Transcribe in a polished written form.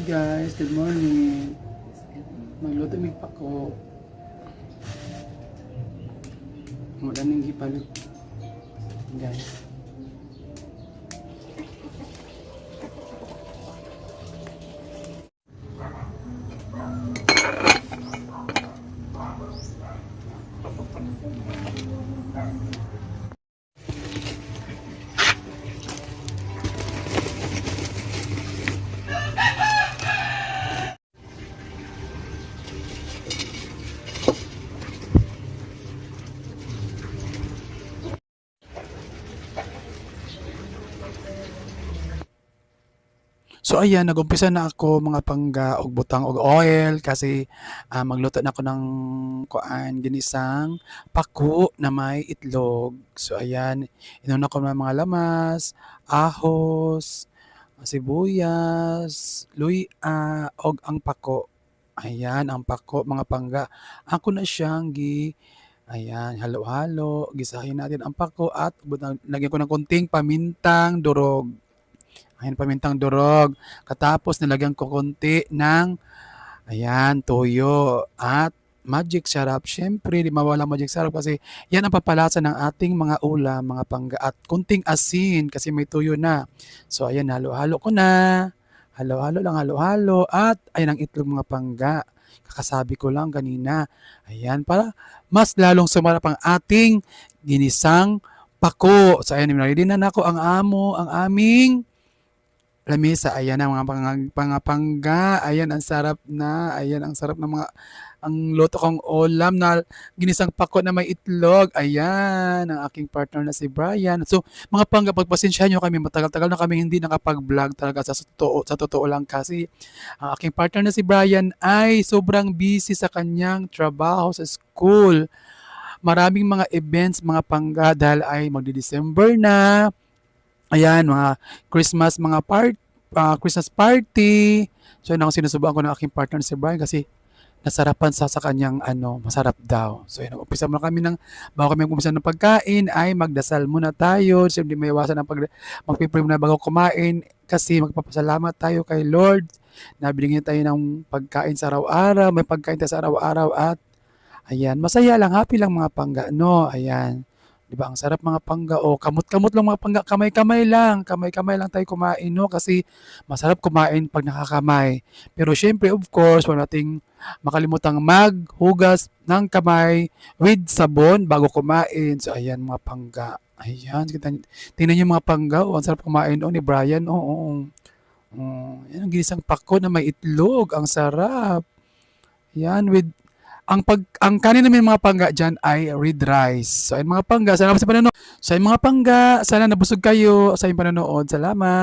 guys, good morning. Magluto mig pako. Wala nang gipalo. Guys. So ayan, nagumpisa na ako mga pangga og butang og oil kasi magluto na ako ng ginisang pako na may itlog. So ayan, inuna ko ng mga lamas, ahos, sibuyas, luya og ang pako. Ayan ang pako mga pangga. Ako na siyang ayan, halo-halo, gisahin natin ang pako at lagyan ko ng konting pamintang durog. Ayan, pamintang durog. Katapos nilagyan ko konti ng, ayan, toyo at magic syrup. Siyempre, di mawala magic syrup kasi yan ang papalasa ng ating mga ulam, mga pangga. At konting asin kasi may toyo na. So, ayan, halo-halo ko na. Halo-halo lang, halo-halo. At, ayan ang itlog mga pangga. Kakasabi ko lang kanina. Ayan, para mas lalong sumarap ang ating ginisang pako. So, ayan, ready na ako ang aming lamesa. Ayan ang mga pangga. Ayan ang sarap na. Ayan ang sarap ng ang luto kong ulam na ginisang pako na may itlog. Ayan ang aking partner na si Brian. So mga pangga, pagpasensyahan nyo kami, matagal-tagal na kami hindi nakapag-vlog talaga sa totoo lang kasi ang aking partner na si Brian ay sobrang busy sa kanyang trabaho sa school. Maraming mga events mga pangga dahil ay magdi-December na. Ayan, mga Christmas, Christmas party. So, yun ang sinusubukan ko ng aking partner si Brian kasi nasarapan sa kanyang masarap daw. So, yun, umpisa muna kami bago kami umpisa ng pagkain, ay magdasal muna tayo. Siyempre, may iwasan ng magpipray muna bago kumain kasi magpapasalamat tayo kay Lord na binigyan tayo ng pagkain sa araw-araw. May pagkain tayo sa araw-araw at ayan, masaya lang, happy lang mga pangga, no? Ayan. Di ba? Ang sarap mga pangga. O, kamot-kamot lang mga pangga. Kamay-kamay lang. Kamay-kamay lang tayo kumain, no? Kasi masarap kumain pag nakakamay. Pero syempre, of course, wala nating makalimutang maghugas ng kamay with sabon bago kumain. So, ayan mga pangga. Ayan. Tingnan niyo mga pangga. O, ang sarap kumain ni Brian. Oo. Yan, ang ginisang pako na may itlog. Ang sarap. Yan, with ang kanin namin mga pangga dyan ay red rice. So, ayun mga pangga, salamat sa panonood. So, ayun mga pangga, sana nabusog kayo sa inyong panonood. Salamat.